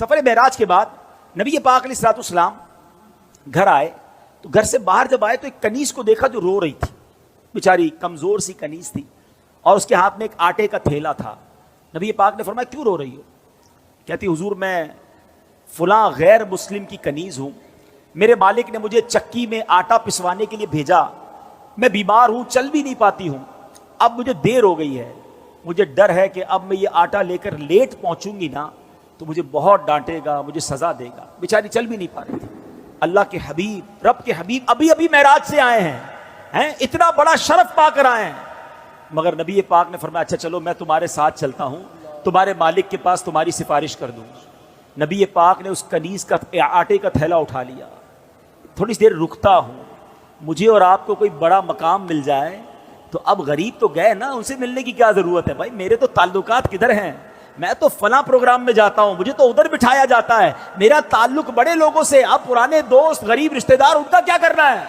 سفر معراج کے بعد نبی پاک علیہ الصلوۃ والسلام گھر آئے تو گھر سے باہر جب آئے تو ایک کنیز کو دیکھا جو رو رہی تھی، بیچاری کمزور سی کنیز تھی اور اس کے ہاتھ میں ایک آٹے کا تھیلا تھا۔ نبی پاک نے فرمایا کیوں رو رہی ہو؟ کہتی حضور میں فلاں غیر مسلم کی کنیز ہوں، میرے مالک نے مجھے چکی میں آٹا پسوانے کے لیے بھیجا، میں بیمار ہوں، چل بھی نہیں پاتی ہوں، اب مجھے دیر ہو گئی ہے، مجھے ڈر ہے کہ اب میں یہ آٹا لے کر لیٹ پہنچوں گی نا تو مجھے بہت ڈانٹے گا، مجھے سزا دے گا۔ بیچاری چل بھی نہیں پا رہی تھی۔ اللہ کے حبیب، رب کے حبیب ابھی معراج سے آئے ہیں، اتنا بڑا شرف پا کر آئے ہیں، مگر نبی پاک نے فرمایا اچھا چلو میں تمہارے ساتھ چلتا ہوں، تمہارے مالک کے پاس تمہاری سفارش کر دوں۔ نبی پاک نے اس کنیز کا آٹے کا تھیلا اٹھا لیا، تھوڑی سی دیر رکتا ہوں، مجھے اور آپ کو کوئی بڑا مقام مل جائے تو اب غریب تو گئے نا، ان سے ملنے کی کیا ضرورت ہے؟ بھائی میرے تو تعلقات کدھر ہیں، میں تو فلاں پروگرام میں جاتا ہوں، مجھے تو ادھر بٹھایا جاتا ہے، میرا تعلق بڑے لوگوں سے، اب پرانے دوست غریب رشتہ دار ان کا کیا کرنا ہے؟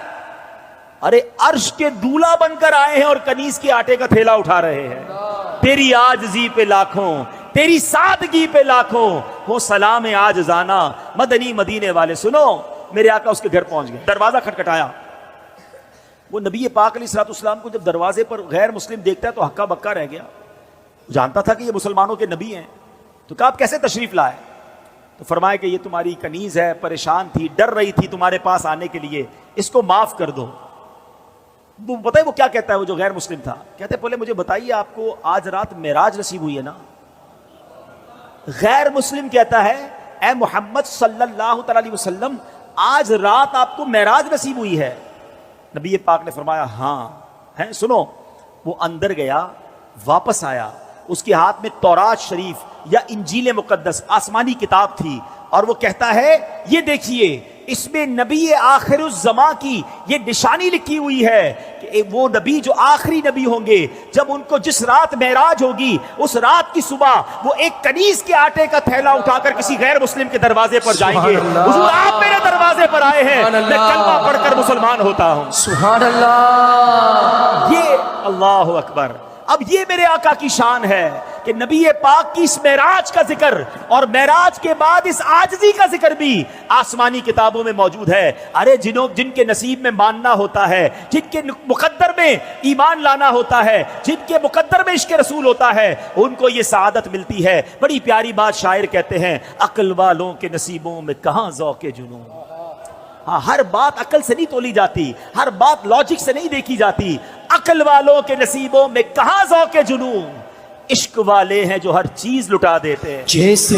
ارے عرش کے دولہا بن کر آئے ہیں اور کنیز کے آٹے کا تھیلا اٹھا رہے ہیں۔ تیری عاجزی پہ لاکھوں، تیری سادگی پہ لاکھوں، ہو سلام عاجزانہ مدنی مدینے والے۔ سنو میرے آقا اس کے گھر پہنچ گئے، دروازہ کھٹکھٹایا، وہ نبی پاک علیہ الصلوۃ والسلام کو جب دروازے پر غیر مسلم دیکھتا ہے تو ہکا بکا رہ گیا، جانتا تھا کہ یہ مسلمانوں کے نبی ہیں، تو کہا آپ کیسے تشریف لائے؟ تو فرمایا کہ یہ تمہاری کنیز ہے، پریشان تھی، ڈر رہی تھی تمہارے پاس آنے کے لیے، اس کو معاف کر دو۔ وہ پتہ ہے وہ کیا کہتا ہے، وہ جو غیر مسلم تھا، کہتے پہلے مجھے بتائیے آپ کو آج رات معراج نصیب ہوئی ہے نا؟ غیر مسلم کہتا ہے اے محمد صلی اللہ تعالی علیہ وسلم آج رات آپ کو معراج نصیب ہوئی ہے؟ نبی پاک نے فرمایا ہاں ہے۔ سنو، وہ اندر گیا، واپس آیا، اس کے ہاتھ میں تورات شریف یا انجیل مقدس آسمانی کتاب تھی، اور وہ کہتا ہے یہ دیکھیے اس میں نبی آخر الزماں کی یہ نشانی لکھی ہوئی ہے کہ وہ نبی جو آخری نبی ہوں گے، جب ان کو جس رات معراج ہوگی اس رات کی صبح وہ ایک کنیز کے آٹے کا تھیلا اٹھا کر کسی غیر مسلم کے دروازے پر جائیں گے۔ حضور آپ میرے دروازے پر آئے ہیں، میں کلمہ پڑھ کر مسلمان ہوتا ہوں۔ سبحان اللہ، یہ اللہ اکبر۔ اب یہ میرے آقا کی شان ہے کہ نبی پاک کی اس معراج کا ذکر اور معراج کے بعد اس عاجزی کا ذکر بھی آسمانی کتابوں میں موجود ہے۔ ارے جن کے نصیب میں ماننا ہوتا ہے، جن کے مقدر میں ایمان لانا ہوتا ہے، جن کے مقدر میں عشق رسول ہوتا ہے، ان کو یہ سعادت ملتی ہے۔ بڑی پیاری بات شاعر کہتے ہیں، عقل والوں کے نصیبوں میں کہاں ذوق جنون۔ ہاں، ہر بات عقل سے نہیں تولی جاتی، ہر بات لاجک سے نہیں دیکھی جاتی۔ عقل والوں کے نصیبوں میں کہاں ذوق جنون، عشق والے ہیں جو ہر چیز لٹا دیتے ہیں۔ جیسے